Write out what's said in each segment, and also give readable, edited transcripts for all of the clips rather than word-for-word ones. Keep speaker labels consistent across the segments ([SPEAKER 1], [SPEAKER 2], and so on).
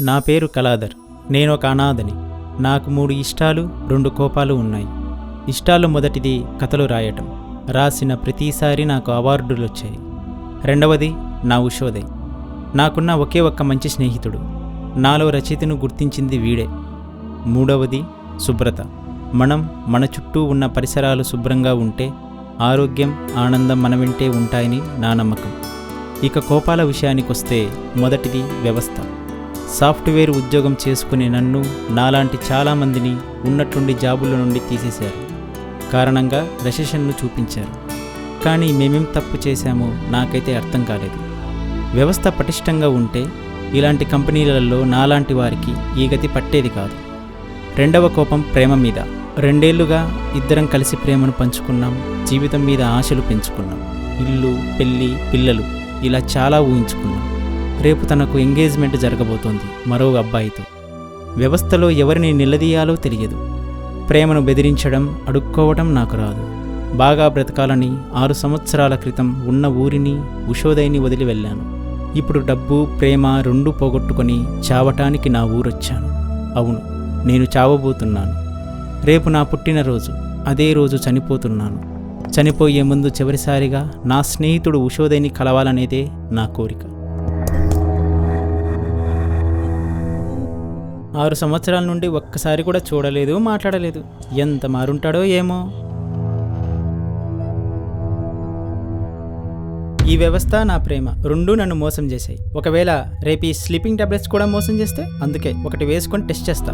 [SPEAKER 1] నా పేరు కళాధర్. నేనొక అనాథని. నాకు 3 ఇష్టాలు 2 కోపాలు ఉన్నాయి. ఇష్టాల్లో మొదటిది కథలు రాయటం. రాసిన ప్రతిసారి నాకు అవార్డులు వచ్చాయి. రెండవది నా ఉషోదయ్. నాకున్న ఒకే ఒక్క మంచి స్నేహితుడు. నాలో రచయితను గుర్తించింది వీడే. మూడవది శుభ్రత. మన చుట్టూ ఉన్న పరిసరాలు శుభ్రంగా ఉంటే ఆరోగ్యం, ఆనందం మన వెంటే ఉంటాయని నా నమ్మకం. ఇక కోపాల విషయానికొస్తే మొదటిది వ్యవస్థ. సాఫ్ట్వేర్ ఉద్యోగం చేసుకునే నన్ను, నాలాంటి చాలామందిని ఉన్నట్టుండి జాబుల నుండి తీసేశారు. కారణంగా రెసెషన్ను చూపించారు. కానీ మేమేం తప్పు చేశామో నాకైతే అర్థం కాలేదు. వ్యవస్థ పటిష్టంగా ఉంటే ఇలాంటి కంపెనీలలో నాలాంటి వారికి ఈ గతి పట్టేది కాదు. రెండవ కోపం ప్రేమ మీద. 2 ఏళ్లుగా ఇద్దరం కలిసి ప్రేమను పంచుకున్నాం. జీవితం మీద ఆశలు పెంచుకున్నాం. ఇల్లు, పెళ్ళి, పిల్లలు ఇలా చాలా ఊహించుకున్నాం. రేపు తనకు ఎంగేజ్మెంట్ జరగబోతోంది మరో అబ్బాయితో. వ్యవస్థలో ఎవరిని నిలదీయాలో తెలియదు. ప్రేమను బెదిరించడం, అడుక్కోవడం నాకు రాదు. బాగా బ్రతకాలని 6 సంవత్సరాల క్రితం ఉన్న ఊరిని, ఉషోదయ్ని వదిలి వెళ్ళాను. ఇప్పుడు డబ్బు, ప్రేమ 2 పోగొట్టుకొని చావటానికి నా ఊరొచ్చాను. అవును, నేను చావబోతున్నాను. రేపు నా పుట్టినరోజు. అదే రోజు చనిపోతున్నాను. చనిపోయే ముందు చివరిసారిగా నా స్నేహితుడు ఉషోదయ్ని కలవాలనేదే నా కోరిక. 6 సంవత్సరాల నుండి ఒక్కసారి కూడా చూడలేదు, మాట్లాడలేదు. ఎంత మారుంటాడో ఏమో. ఈ వ్యవస్థ, నా ప్రేమ 2 నన్ను మోసం చేశాయి. ఒకవేళ రేపు ఈ స్లీపింగ్ టాబ్లెట్స్ కూడా మోసం చేస్తే, అందుకే ఒకటి వేసుకొని టెస్ట్ చేస్తా.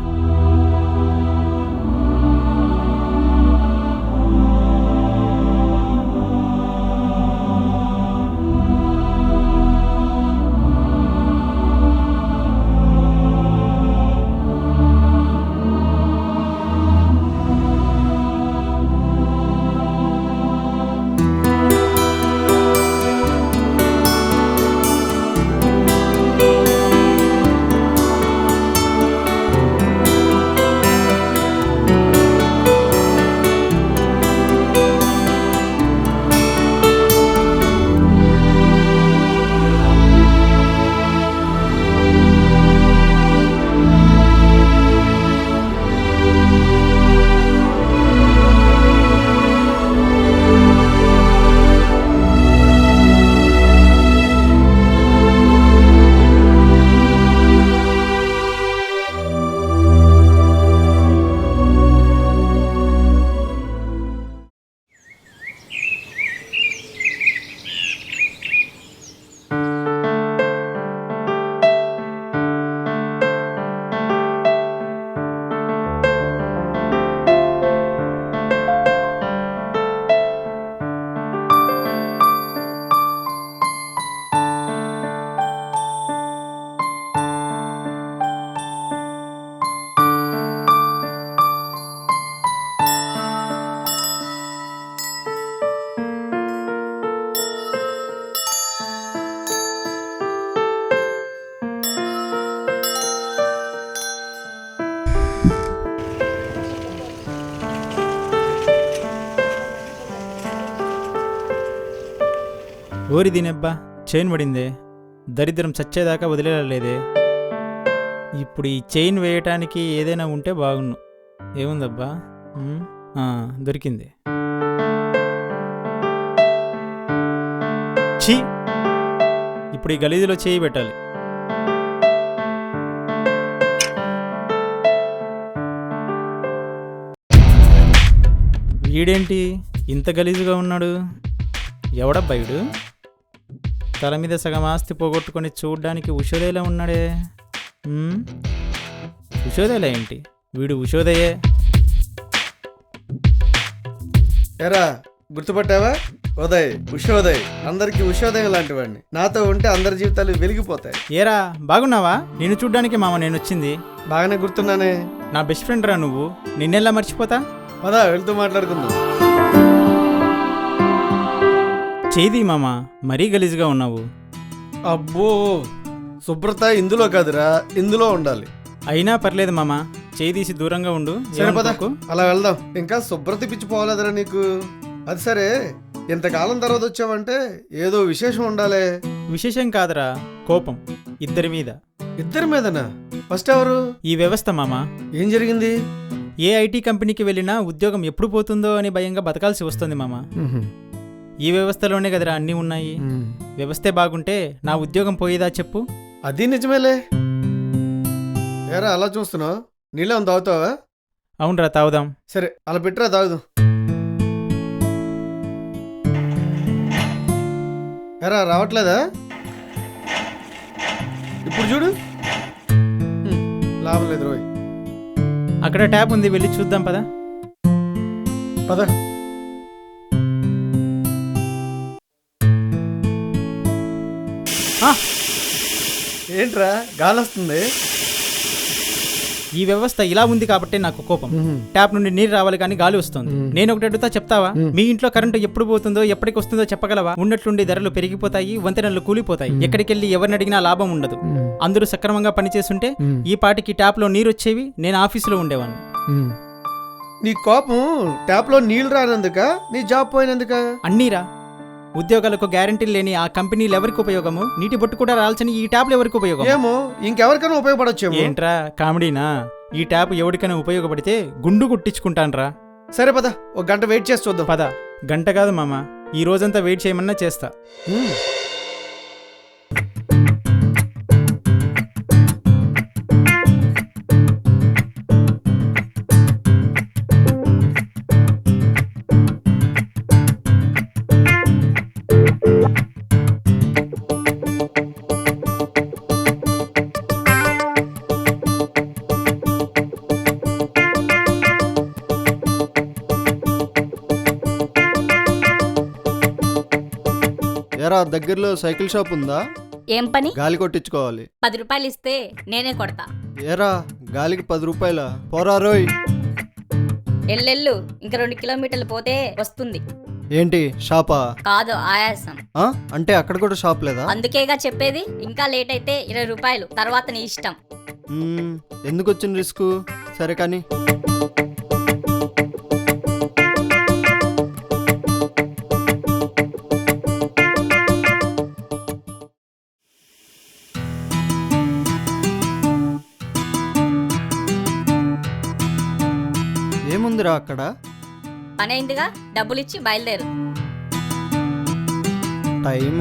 [SPEAKER 1] ఓరి దీనెబ్బా, చైన్ పడిందే. దరిద్రం చచ్చేదాకా వదిలేలేదే. ఇప్పుడు ఈ చైన్ వేయటానికి ఏదైనా ఉంటే బాగున్ను. ఏముందబ్బా? దొరికింది. ఛీ, ఇప్పుడు ఈ గలీజులో చేయి పెట్టాలి. వీడేంటి ఇంత గలీజుగా ఉన్నాడు? ఎవడబ్బాయిడు? తల మీద సగం ఆస్తి పోగొట్టుకొని చూడ్డానికి ఉషోదయ్లా ఉన్నాడే. ఉషోదయ్లా ఏంటి? వీడు ఉషోదయ్యే.
[SPEAKER 2] ఎరా, గుర్తుపట్టావా? ఉదయ్, ఉషోదయ్. అందరికి ఉషోదయం లాంటి వాడిని. నాతో ఉంటే అందరి జీవితాలు వెలిగిపోతాయి.
[SPEAKER 1] ఏరా, బాగున్నావా? నేను చూడ్డానికి మామ నేను వచ్చింది.
[SPEAKER 2] బాగానే గుర్తున్నానే.
[SPEAKER 1] నా బెస్ట్ ఫ్రెండ్ రా నువ్వు. నిన్నెలా మర్చిపోతా?
[SPEAKER 2] పదా, వెళ్తూ మాట్లాడుకుందాం.
[SPEAKER 1] చేది మామ, మరీ గలీజ్గా ఉన్నావు.
[SPEAKER 2] అబ్బో, శుభ్రత ఇందులో కాదురా, ఇందులో ఉండాలి.
[SPEAKER 1] అయినా పర్లేదు మామ, చేయి తీసి దూరంగా ఉండు.
[SPEAKER 2] అలా వెళ్దాం. ఇంకా శుభ్రత పిచ్చిపోవాలదరా నీకు. అది సరే, ఇంతకాలం తర్వాత వచ్చావంటే ఏదో విశేషం ఉండాలే.
[SPEAKER 1] విశేషం కాదురా, కోపం ఇద్దరి మీద.
[SPEAKER 2] ఇద్దరి మీదనా? ఫస్ట్ ఎవరు?
[SPEAKER 1] ఈ వ్యవస్థ మామ.
[SPEAKER 2] ఏం జరిగింది?
[SPEAKER 1] ఏ ఐటీ కంపెనీకి వెళ్ళినా ఉద్యోగం ఎప్పుడు పోతుందో అని భయంగా బతకాల్సి వస్తుంది మామ. ఈ వ్యవస్థలోనే కదరా అన్నీ ఉన్నాయి. వ్యవస్థే బాగుంటే నా ఉద్యోగం పోయేదా చెప్పు?
[SPEAKER 2] అది నిజమేలే. ఏరా అలా చూస్తున్నావు? నీళ్ళేమన్నా తాగుతావా?
[SPEAKER 1] అవునరా, తాగుదాం.
[SPEAKER 2] సరే అలా పెట్టరా, తాగుదాం. ఎరా రావట్లేదా? ఇప్పుడు చూడు. లాభం లేదు రోయ్.
[SPEAKER 1] అక్కడ ట్యాప్ ఉంది, వెళ్ళి చూద్దాం పదా.
[SPEAKER 2] పద. ఏంట్రా గాలి వస్తుంది?
[SPEAKER 1] ఈ వ్యవస్థ ఇలా ఉంది కాబట్టి నాకు కోపం. ట్యాప్ నుండి నీరు రావాలి కానీ గాలి వస్తుంది. నేను ఒకటి అడుగుతా, చెప్తావా? మీ ఇంట్లో కరెంటు ఎప్పుడు పోతుందో ఎప్పటికి వస్తుందో చెప్పగలవా? ఉన్నట్లుండి ధరలు పెరిగిపోతాయి, వంతెనలు కూలిపోతాయి, ఎక్కడికెళ్ళి ఎవరిని అడిగినా లాభం ఉండదు. అందరూ సక్రమంగా పనిచేస్తుంటే ఈ పాటికి ట్యాప్ లో నీరు వచ్చేవి, నేను ఆఫీసులో ఉండేవాడిని.
[SPEAKER 2] నీ కోపం ట్యాప్ లో నీళ్లు రానందుక, నీ జాబ్ పోయినందుక?
[SPEAKER 1] అన్నీరా. ఉద్యోగాలకు గ్యారంటీ లేని ఆ కంపెనీలు ఎవరికి ఉపయోగము? నీటి బొట్టు కూడా రాల్చని ఈ ట్యాప్లు ఎవరికి ఉపయోగం?
[SPEAKER 2] ఏమో, ఇంకెవరికైనా ఉపయోగపడొచ్చేమో.
[SPEAKER 1] ఏంట్రా కామెడీనా? ఈ ట్యాప్ ఎవరికైనా ఉపయోగపడితే గుండు కుట్టించుకుంటాన్రా.
[SPEAKER 2] సరే పద, ఒక గంట వెయిట్ చేసి చూద్దాం.
[SPEAKER 1] పద. గంట కాదు మామ, ఈ రోజంతా వెయిట్ చేయమన్నా చేస్తా.
[SPEAKER 2] ఏరా దగ్గరలో సైకిల్ షాప్ ఉందా?
[SPEAKER 3] ఏం పని?
[SPEAKER 2] గాలి కొట్టించుకోవాలి.
[SPEAKER 3] 10 రూపాయలు ఇస్తే నేనే కొడతా.
[SPEAKER 2] ఏరా గాలికి 10 రూపాయల? పోరా రోయ్.
[SPEAKER 3] ఎల్లెళ్ళు, ఇంకా 2 కిలోమీటర్లు పోతే వస్తుంది.
[SPEAKER 2] ఏంటి షాపా?
[SPEAKER 3] కాదు, ఆయాసం.
[SPEAKER 2] అంటే అక్కడ కూడా షాప్ లేదా?
[SPEAKER 3] అందుకేగా చెప్పేది. ఇంకా లేట్ అయితే 20 రూపాయలు, తర్వాత నీ ఇష్టం.
[SPEAKER 2] ఎందుకు వచ్చిన రిస్క్? సరే కానీ. ఏముందిరా అక్కడ?
[SPEAKER 3] పని అయిందిగా, డబ్బులు ఇచ్చి బయలుదేరు.
[SPEAKER 2] టైం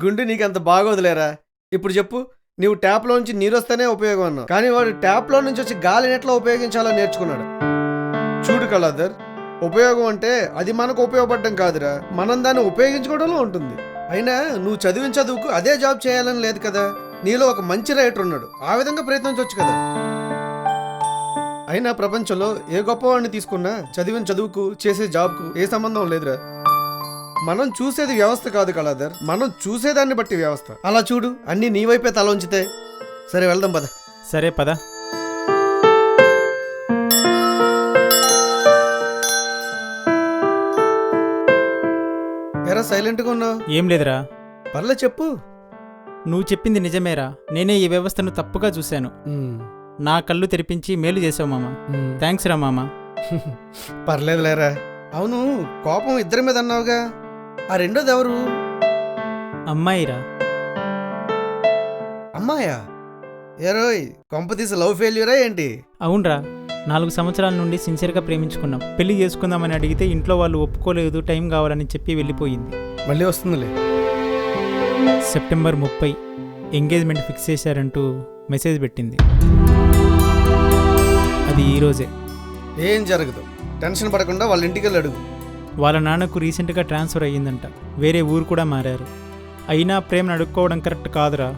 [SPEAKER 2] గుండు నీకంత బాగోదులేరా. ఇప్పుడు చెప్పు, నీవు ట్యాప్లోంచి నీరు వస్తేనే ఉపయోగం అన్నావు, కానీ వాడు ట్యాప్లో నుంచి వచ్చి గాలిని ఎట్లా ఉపయోగించాలో నేర్చుకున్నాడు. చూడు కళాధర్, ఉపయోగం అంటే అది మనకు ఉపయోగపడడం కాదురా, మనం దాన్ని ఉపయోగించుకోవడంలో ఉంటుంది. అయినా నువ్వు చదివిన చదువుకు అదే జాబ్ చేయాలని లేదు కదా. నీలో ఒక మంచి రైటర్ ఉన్నాడు, ఆ విధంగా ప్రయత్నించవచ్చు కదా. అయినా ప్రపంచంలో ఏ గొప్పవాడిని తీసుకున్నా చదివిన చదువుకు చేసే జాబ్కు ఏ సంబంధం లేదురా. మనం చూసేది వ్యవస్థ కాదు కళాధర్, మనం చూసేదాన్ని బట్టి వ్యవస్థ. అలా చూడు, అన్నీ నీ వైపే తల ఉంచితే. సరే వెళ్దాం పద.
[SPEAKER 1] సరే పద.
[SPEAKER 2] ఎరా సైలెంట్గా ఉన్నావు?
[SPEAKER 1] ఏం లేదురా.
[SPEAKER 2] పర్లే చెప్పు.
[SPEAKER 1] నువ్వు చెప్పింది నిజమేరా. నేనే ఈ వ్యవస్థను తప్పుగా చూశాను. నా కళ్ళు తెరిపించి మేలు చేసావు మామ. థ్యాంక్స్ రా మామ.
[SPEAKER 2] పర్లేదు లేరా. అవును, కోపం ఇద్దరి మీద అన్నావుగా, ఆ రెండోది ఎవరు?
[SPEAKER 1] అమ్మాయిరా.
[SPEAKER 2] అమ్మాయా? ఏరోయ్, కొంపతీసి లవ్ ఫెయిల్యూరా ఏంటి?
[SPEAKER 1] అవునరా, 4 సంవత్సరాల నుండి సిన్సియర్గా ప్రేమించుకున్నాం. పెళ్లి చేసుకుందామని అడిగితే ఇంట్లో వాళ్ళు ఒప్పుకోలేదు, టైం కావాలని చెప్పి వెళ్ళిపోయింది.
[SPEAKER 2] మళ్ళీ వస్తుందిలే.
[SPEAKER 1] సెప్టెంబర్ 30 ఎంగేజ్మెంట్ ఫిక్స్ చేశారంటూ మెసేజ్ పెట్టింది. అది ఈరోజే.
[SPEAKER 2] ఏం జరగదు, టెన్షన్ పడకుండా వాళ్ళ ఇంటికి వెళ్ళి అడుగు.
[SPEAKER 1] వాళ్ళ నాన్నకు రీసెంట్గా ట్రాన్స్ఫర్ అయ్యిందంట, వేరే ఊరు కూడా మారారు. అయినా ప్రేమను అడుక్కోవడం కరెక్ట్ కాదురా.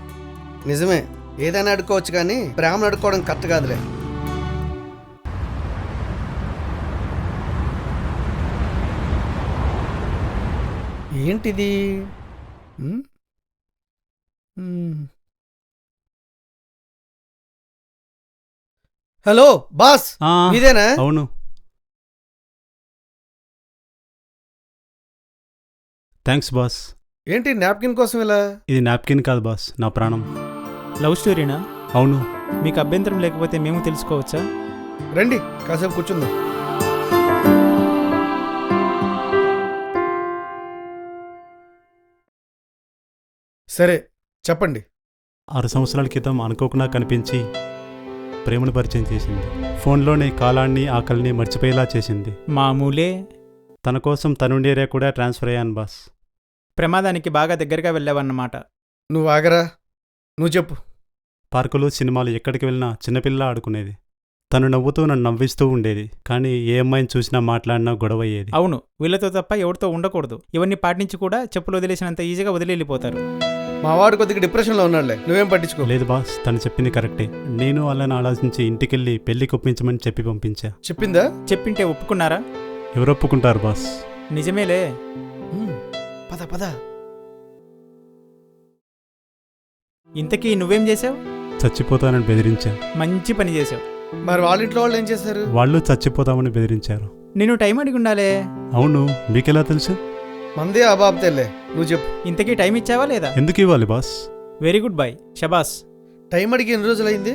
[SPEAKER 2] నిజమే, ఏదైనా అడుక్కోవచ్చు కానీ ప్రేమను అడుక్కోవడం కరెక్ట్ కాదులే. ఏంటిది? హలో బాస్, ఇదేనా?
[SPEAKER 4] అవును. Thanks boss.
[SPEAKER 2] ఏంటి నాప్కిన్ కోసం ఇలా?
[SPEAKER 4] ఇది నాప్కిన్ కాదు బాస్, నా ప్రాణం.
[SPEAKER 1] లవ్ స్టోరీనా?
[SPEAKER 4] అవును.
[SPEAKER 1] మీకు అభ్యంతరం లేకపోతే మేము తెలుసుకోవచ్చా?
[SPEAKER 2] రండి కాసేపు కూర్చుందాం. సరే చెప్పండి.
[SPEAKER 4] 6 సంవత్సరాల క్రితం అనుకోకుండా కనిపించి ప్రేమను పరిచయం చేసింది. ఫోన్లోనే కాలాన్ని ఆకలిని మర్చిపోయేలా చేసింది.
[SPEAKER 1] మామూలే.
[SPEAKER 4] తన కోసం తనుండి ఏరియా కూడా ట్రాన్స్ఫర్ అయ్యాను బాస్.
[SPEAKER 1] ప్రమాదానికి బాగా దగ్గరగా వెళ్ళావన్నమాట.
[SPEAKER 2] నువ్వు ఆగరా, నువ్వు చెప్పు.
[SPEAKER 4] పార్కులు సినిమాలు ఎక్కడికి వెళ్ళినా చిన్నపిల్ల ఆడుకునేది. తను నవ్వుతూ నన్ను నవ్విస్తూ ఉండేది. కానీ ఏ అమ్మాయిని చూసినా మాట్లాడినా గొడవ అయ్యేది.
[SPEAKER 1] అవును, వీళ్ళతో తప్ప ఎవరితో ఉండకూడదు. ఇవన్నీ పాటించి కూడా చెప్పులు వదిలేసినంత ఈజీగా వదిలేళ్ళిపోతారు.
[SPEAKER 2] మా వాడు కొద్దిగా డిప్రెషన్లో ఉన్నాడులే, నువ్వేం పట్టించుకో.
[SPEAKER 4] లేదు బాస్, తను చెప్పింది కరెక్టే. నేను అలానే ఆలోచించి ఇంటికెళ్ళి పెళ్లికి ఒప్పించమని చెప్పి పంపించా.
[SPEAKER 2] చెప్పిందా?
[SPEAKER 1] చెప్పింటే ఒప్పుకున్నారా?
[SPEAKER 4] ఎవరు ఒప్పుకుంటారు బాస్?
[SPEAKER 1] నిజమేలే.
[SPEAKER 2] పద పద.
[SPEAKER 1] ఇంతకీ నువ్వేం చేసావు?
[SPEAKER 4] చచ్చిపోతానని బెదిరించా.
[SPEAKER 1] మంచి పని చేసావు.
[SPEAKER 2] మరి వాళ్ళ ఇంట్లో వాళ్ళు ఏం చేశారు?
[SPEAKER 4] వాళ్ళు చచ్చిపోతామని బెదిరించారు.
[SPEAKER 1] నేను టైం అడిగి ఉండాలే.
[SPEAKER 4] అవును, మీకెలా తెలుసు?
[SPEAKER 2] మందే ఆ బాబు తెల్లే, నువ్వు చెప్పు.
[SPEAKER 1] ఇంతకీ టైం ఇచ్చావా లేదా?
[SPEAKER 4] ఎందుకు ఇవ్వాలి బాస్?
[SPEAKER 1] వెరీ గుడ్ బాయ్, షబాస్.
[SPEAKER 2] టైం అడిగి ఎన్ని రోజులైంది?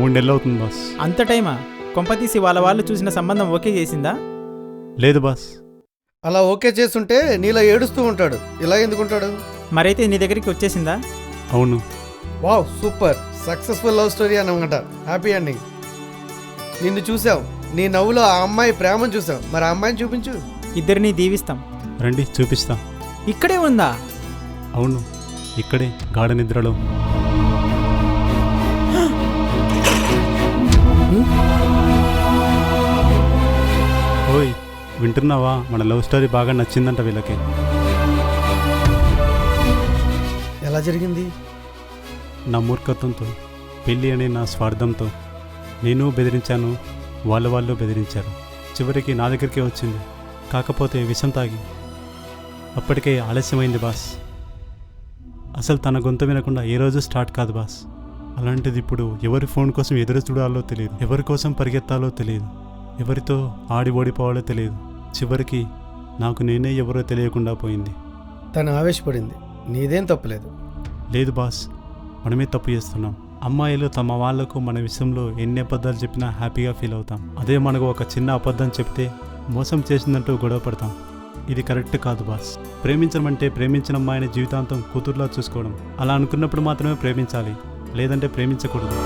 [SPEAKER 4] 3 నెలలు అవుతుంది బాస్.
[SPEAKER 1] అంత టైమా? కొంపతీసి వాళ్ళ వాళ్ళు చూసిన సంబంధం ఓకే చేసిందా?
[SPEAKER 4] లేదు బాస్.
[SPEAKER 2] అలా ఓకే చేస్తుంటే నీలా ఏడుస్తూ ఉంటాడు, ఇలా ఎందుకుంటాడు?
[SPEAKER 1] మరైతే నీ దగ్గరికి వచ్చేసిందా?
[SPEAKER 4] అవును.
[SPEAKER 2] Wow, super, successful love story అన్నమాట. Happy ending. నిన్ను చూసాం, నీ నవ్వులో ఆ అమ్మాయి ప్రేమను చూసాం. మరి ఆ అమ్మాయిని చూపించు.
[SPEAKER 1] ఇద్దరిని దీవిస్తాం.
[SPEAKER 4] రండి చూపిస్తా.
[SPEAKER 1] ఇక్కడే ఉందా?
[SPEAKER 4] అవును, ఇక్కడే గాఢ నిద్రలో. ఓయ్, వింటున్నావా? మన లవ్ స్టోరీ బాగా నచ్చిందంట వీళ్ళకి.
[SPEAKER 2] ఎలా జరిగింది?
[SPEAKER 4] నా మూర్ఖత్వంతో, పెళ్ళి అనే నా స్వార్థంతో నేను బెదిరించాను, వాళ్ళు బెదిరించారు. చివరికి నా దగ్గరికే వచ్చింది. కాకపోతే విషం తాగి. అప్పటికే ఆలస్యమైంది బాస్. అసలు తన గొంతు వినకుండా ఏ రోజు స్టార్ట్ కాదు బాస్. అలాంటిది ఇప్పుడు ఎవరి ఫోన్ కోసం ఎదురు చూడాలో తెలియదు, ఎవరి కోసం పరిగెత్తాలో తెలియదు, ఎవరితో ఆడి ఓడిపోవాలో తెలియదు. చివరికి నాకు నేనే ఎవరో తెలియకుండా పోయింది.
[SPEAKER 2] తను ఆవేశపడింది, నీదేం తప్పులేదు.
[SPEAKER 4] లేదు బాస్, మనమే తప్పు చేస్తున్నాం. అమ్మాయిలు తమ వాళ్లకు మన విషయంలో ఎన్ని అబద్ధాలు చెప్పినా హ్యాపీగా ఫీల్ అవుతాం. అదే మనకు ఒక చిన్న అబద్ధం చెప్తే మోసం చేసిందంటూ గొడవ పడతాం. ఇది కరెక్ట్ కాదు బాస్. ప్రేమించడం అంటే ప్రేమించిన అమ్మాయిని జీవితాంతం కూతుర్లా చూసుకోవడం. అలా అనుకున్నప్పుడు మాత్రమే ప్రేమించాలి, లేదంటే ప్రేమించకూడదు.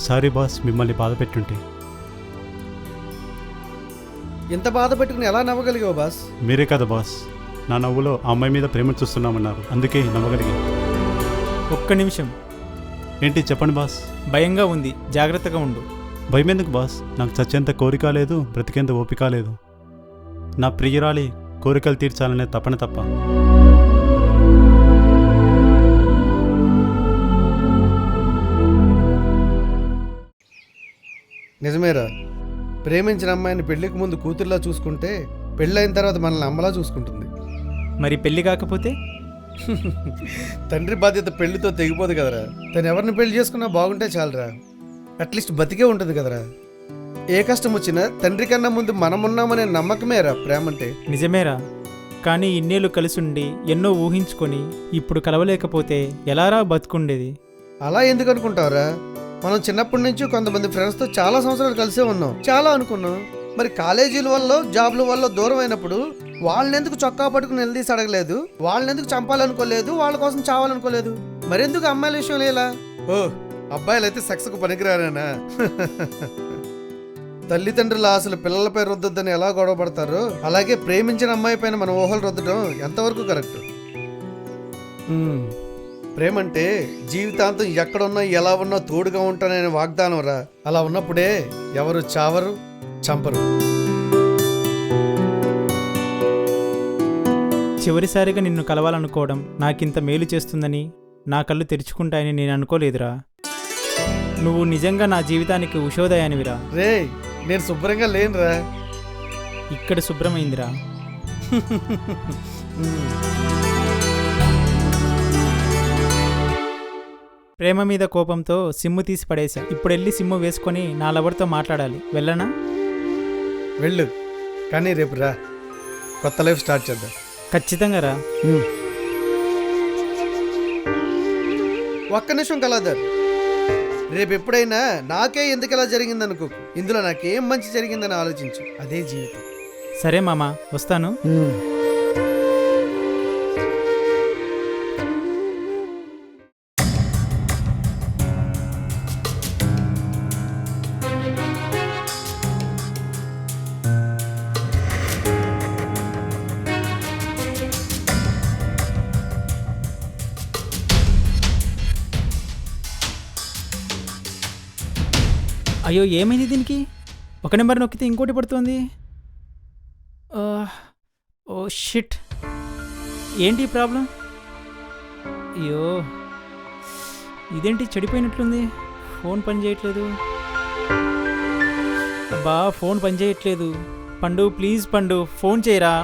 [SPEAKER 4] సారీ బాస్, మిమ్మల్ని బాధ పెట్టుంటే.
[SPEAKER 2] ఇంత బాధ పెట్టుకుని ఎలా నవ్వగలిగావు బాస్?
[SPEAKER 4] మీరే కదా బాస్, నా నవ్వులో ఆ అమ్మాయి మీద ప్రేమ చూస్తున్నామన్నారు, అందుకే నమ్మగలిగా.
[SPEAKER 1] ఒక్క నిమిషం.
[SPEAKER 4] ఏంటి చెప్పండి బాస్.
[SPEAKER 1] భయంగా ఉంది, జాగ్రత్తగా ఉండు.
[SPEAKER 4] భయం ఎందుకు బాస్? నాకు చచ్చేంత కోరిక లేదు, బ్రతికేంత ఓపిక లేదు. నా ప్రియురాలి కోరికలు తీర్చాలనే తపన తప్ప.
[SPEAKER 2] నిజమేరా, ప్రేమించిన అమ్మాయిని పెళ్లికి ముందు కూతుర్లా చూసుకుంటే పెళ్ళైన తర్వాత మనల్ని అమ్మలా చూసుకుంటుంది.
[SPEAKER 1] మరి పెళ్లి కాకపోతే?
[SPEAKER 2] తండ్రి బాధ్యత పెళ్లితో తెగిపోదు కదరా. తను ఎవరిని పెళ్లి చేసుకున్నా బాగుంటే చాలరా, అట్లీస్ట్ బతికే ఉంటుంది కదరా. ఏ కష్టం వచ్చినా తండ్రి కన్నా ముందు మనమున్నామనే నమ్మకమేరా ప్రేమంటే.
[SPEAKER 1] నిజమేరా, కానీ ఇన్నేళ్ళు కలిసుండి ఎన్నో ఊహించుకొని ఇప్పుడు కలవలేకపోతే ఎలారా బతుకుండేది?
[SPEAKER 2] అలా ఎందుకు అనుకుంటావురా? మనం చిన్నప్పటి నుంచి కొంతమంది ఫ్రెండ్స్తో చాలా సంవత్సరాలు కలిసే ఉన్నాం, చాలా అనుకున్నాం. మరి కాలేజీల వల్ల జాబ్ల వల్ల దూరం అయినప్పుడు వాళ్ళనెందుకు చొక్కా పట్టుకుని నిలదీసి అడగలేదు? వాళ్ళనెందుకు చంపాలనుకోలేదు? వాళ్ళ కోసం చావాలనుకోలేదు? మరెందుకు అమ్మాయిల విషయం లేలా? ఓ, అబ్బాయిలైతే సెక్స్కు పనికిరారేనా? తల్లిదండ్రుల ఆశలు పిల్లలపై రుద్దొద్దని ఎలా గొడవ పడతారో అలాగే ప్రేమించిన అమ్మాయి పైన మన ఊహలు రుద్దడం ఎంతవరకు కరెక్ట్? ప్రేమంటే జీవితాంతం ఎక్కడున్నా ఎలా ఉన్నా తోడుగా ఉంటాననే వాగ్దానం రా. అలా ఉన్నప్పుడే ఎవరు చావరు, చంపరు.
[SPEAKER 1] చివరిసారిగా నిన్ను కలవాలనుకోవడం నాకింత మేలు చేస్తుందని, నా కళ్ళు తెరుచుకుంటాయని నేను అనుకోలేదురా. నువ్వు నిజంగా నా జీవితానికి ఉషోదయానివిరా.
[SPEAKER 2] రే, నేను శుభ్రంగా లేనురా.
[SPEAKER 1] ఇక్కడ శుభ్రమైందిరా. ప్రేమ మీద కోపంతో సిమ్ము తీసి పడేశా. ఇప్పుడు వెళ్ళి సిమ్ము వేసుకొని నా లవర్తో మాట్లాడాలి. వెళ్ళనా?
[SPEAKER 2] వెళ్ళు, కానీ రేపు రా, కొత్త లైఫ్ స్టార్ట్ చేద్దాం.
[SPEAKER 1] ఖచ్చితంగా రా.
[SPEAKER 2] ఒక్క నిమిషం కలాదర్, రేపు ఎప్పుడైనా నాకే ఎందుకు ఇలా జరిగిందనుకో, ఇందులో నాకేం మంచి జరిగిందని ఆలోచించు. అదే జీవితం.
[SPEAKER 1] సరే మామ, వస్తాను. అయ్యో, ఏమైంది దీనికి? ఒక నెంబర్ నొక్కితే ఇంకోటి పడుతుంది. ఓ షిట్, ఏంటి ప్రాబ్లం? అయ్యో, ఇదేంటి చెడిపోయినట్లుంది. ఫోన్ పని చేయట్లేదు. అబ్బా, ఫోన్ పని చేయట్లేదు. పండు, ప్లీజ్ పండు, ఫోన్ చేయరా.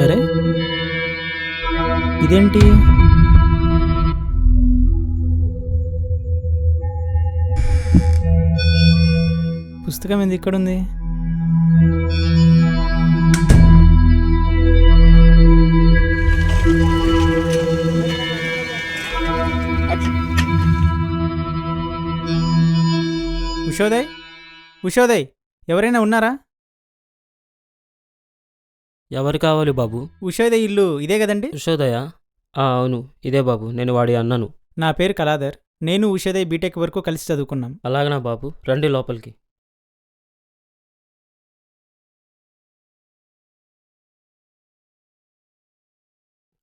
[SPEAKER 1] అరే, ఇదేంటి? పుస్తకం ఏంది ఇక్కడుంది? ఉషోదయ్, ఉషోదయ్, ఎవరైనా ఉన్నారా?
[SPEAKER 5] ఎవరు కావాలి బాబు?
[SPEAKER 1] ఉషోదయ్ ఇల్లు ఇదే కదండి?
[SPEAKER 5] ఉషోదయ? అవును, ఇదే బాబు. నేను వాడి అన్నను.
[SPEAKER 1] నా పేరు కళాధర్. నేను ఉషోదయ్ బీటెక్ వరకు కలిసి చదువుకున్నాం.
[SPEAKER 5] అలాగనా బాబు, రండి లోపలికి.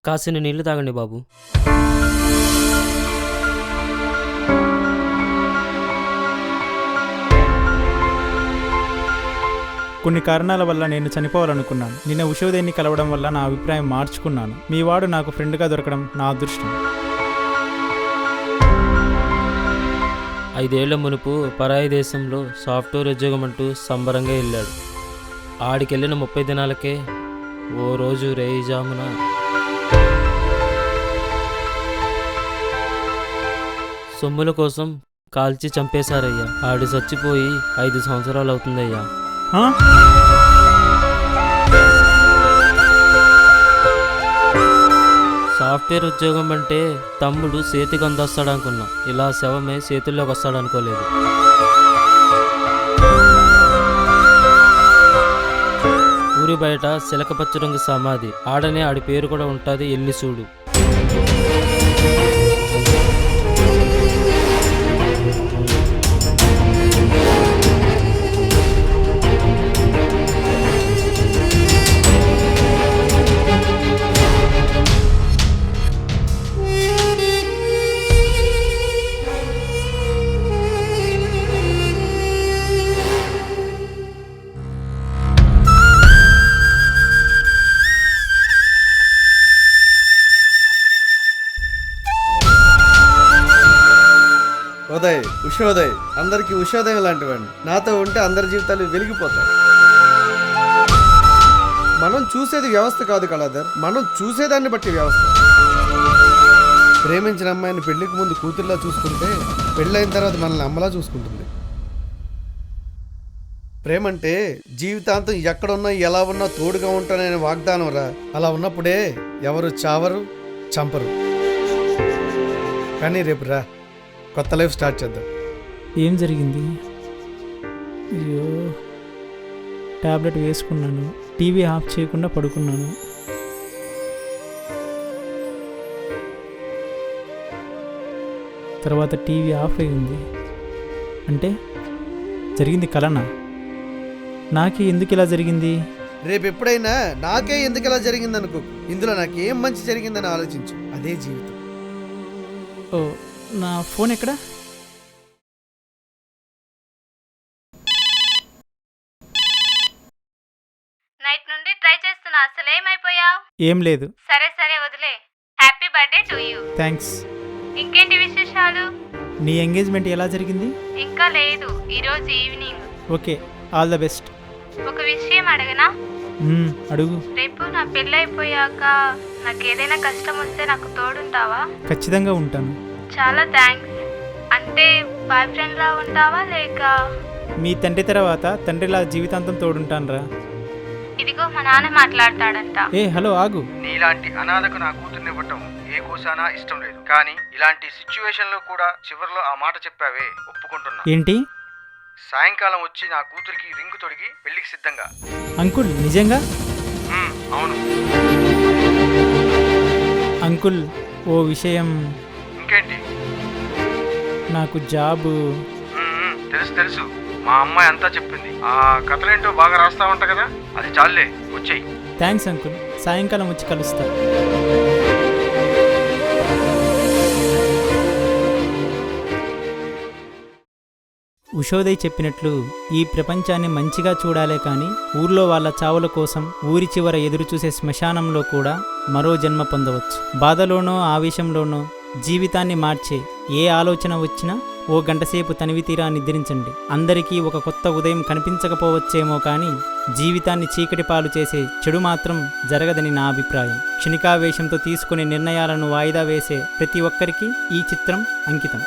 [SPEAKER 5] కాసిన నీళ్లు తాగండి బాబు.
[SPEAKER 1] కొన్ని కారణాల వల్ల నేను చనిపోవాలనుకున్నాను. నిన్న ఉషోదయ్ని కలవడం వల్ల నా అభిప్రాయం మార్చుకున్నాను. మీ వాడు నాకు ఫ్రెండ్గా దొరకడం నా అదృష్టం.
[SPEAKER 5] 5 ఏళ్ల మునుపు పరాయి దేశంలో సాఫ్ట్వేర్ ఉద్యోగం అంటూ సంబరంగా వెళ్ళాడు. ఆడికెళ్ళిన 30 దినాలకే ఓ రోజు రేయిజామున సొమ్ముల కోసం కాల్చి చంపేశారయ్యా. ఆడు చచ్చిపోయి 5 సంవత్సరాలు అవుతుందయ్యా.
[SPEAKER 1] ఆ?
[SPEAKER 5] సాఫ్ట్వేర్ ఉద్యోగం అంటే తమ్ముడు చేతికి అందొస్తాడు అనుకున్నా. ఇలా శవమే చేతుల్లోకి వస్తాడు అనుకోలేదు. ఊరి బయట సిలకపచ్చ రంగు సమాధి. ఆడనే ఆడి పేరు కూడా ఉంటుంది, ఎల్లి చూడు.
[SPEAKER 2] ఉదయ్, ఉషోదయ్, అందరికీ ఉషోదయం లాంటివాడిని. నాతో ఉంటే అందరి జీవితాలు వెలిగిపోతాయి. మనం చూసేది వ్యవస్థ కాదు కళాధర్, మనం చూసేదాన్ని బట్టి వ్యవస్థ. ప్రేమించిన అమ్మాయిని పెళ్లికి ముందు కూతుర్లా చూసుకుంటే పెళ్ళైన తర్వాత మనల్ని అమ్మలా చూసుకుంటుంది. ప్రేమంటే జీవితాంతం ఎక్కడున్నా ఎలా ఉన్నా తోడుగా ఉంటాననే వాగ్దానం రా. అలా ఉన్నప్పుడే ఎవరు చావరు, చంపరు. కానీ రేపు రా, కొత్త లైఫ్ స్టార్ట్ చేద్దాం.
[SPEAKER 1] ఏం జరిగింది? అయ్యో, టాబ్లెట్ వేసుకున్నాను, టీవీ ఆఫ్ చేయకుండా పడుకున్నాను. తర్వాత టీవీ ఆఫ్ అయింది. అంటే జరిగింది కలనా? నాకే ఎందుకు ఇలా జరిగింది?
[SPEAKER 2] రేపు ఎప్పుడైనా నాకే ఎందుకు ఇలా జరిగిందనుకో, ఇందులో నాకేం మంచి జరిగిందని ఆలోచించు. అదే జీవితం.
[SPEAKER 1] ఓ, నా ఫోన్ ఎక్కడా?
[SPEAKER 6] నైట్ నుండి ట్రై చేస్తున్నా, అసలు ఏమైపోయావు?
[SPEAKER 1] ఏం లేదు.
[SPEAKER 6] సరే సరే వదిలే. Happy birthday to you.
[SPEAKER 1] Thanks.
[SPEAKER 6] ఇంకేంటి విశేషాలు?
[SPEAKER 1] నీ ఎంగేజ్మెంట్ ఎలా జరిగింది?
[SPEAKER 6] ఇంకా లేదు, ఈరోజు evening.
[SPEAKER 1] Okay, all the best.
[SPEAKER 6] ఒక విషయం అడగనా?
[SPEAKER 1] అడుగు.
[SPEAKER 6] రేపు నా పెళ్ళైపోయాక నాకు ఏదైనా కష్టం వస్తే నాకు తోడుంటావా?
[SPEAKER 1] ఖచ్చితంగా ఉంటాను.
[SPEAKER 6] చాలా థ్యాంక్స్. అంటే బాయ్ ఫ్రెండ్ లా ఉంటావా లేక?
[SPEAKER 1] మీ తండ్రి తర్వాత తండ్రిలా జీవితాంతం తోడుంటానురా.
[SPEAKER 6] ఇదిగో మా నాన్న మాట్లాడతాడంట.
[SPEAKER 1] ఏ హలో, ఆగు.
[SPEAKER 2] నీలాంటి అనాథకు నా కూతుర్నివ్వటం ఏ కోసానా ఇష్టం లేదు, కానీ ఇలాంటి సిచ్యువేషన్ లో కూడా చివర్లో ఆ మాట చెప్పావే, ఒప్పుకుంటున్నా.
[SPEAKER 1] ఏంటి?
[SPEAKER 2] సాయంకాలం వచ్చి నా కూతురికి రింగు తొడిగి పెళ్లికి సిద్ధంగా.
[SPEAKER 1] అంకుల్, నిజంగా?
[SPEAKER 2] అవును.
[SPEAKER 1] అంకుల్, ఓ విషయం.
[SPEAKER 2] ఇంకేంటి?
[SPEAKER 1] నాకు జాబు.
[SPEAKER 2] తెలుసు తెలుసు, మా అమ్మాయి అంతా చెప్పింది. ఆ కథలేంటో బాగా రాస్తావంట కదా, అది చాలే, వచ్చేయి.
[SPEAKER 1] థ్యాంక్స్ అంకుల్, సాయంకాలం వచ్చి కలుస్తా. ఉషోదయ్ చెప్పినట్లు ఈ ప్రపంచాన్ని మంచిగా చూడాలే కానీ ఊర్లో వాళ్ళ చావుల కోసం ఊరి చివర ఎదురుచూసే శ్మశానంలో కూడా మరో జన్మ పొందవచ్చు. బాధలోనో ఆవేశంలోనో జీవితాన్ని మార్చే ఏ ఆలోచన వచ్చినా ఓ గంటసేపు తనివి తీరా నిద్రించండి. అందరికీ ఒక కొత్త ఉదయం కనిపించకపోవచ్చేమో కానీ జీవితాన్ని చీకటి పాలు చేసే చెడు మాత్రం జరగదని నా అభిప్రాయం. క్షణికావేశంతో తీసుకునే నిర్ణయాలను వాయిదా వేసే ప్రతి ఒక్కరికి ఈ చిత్రం అంకితం.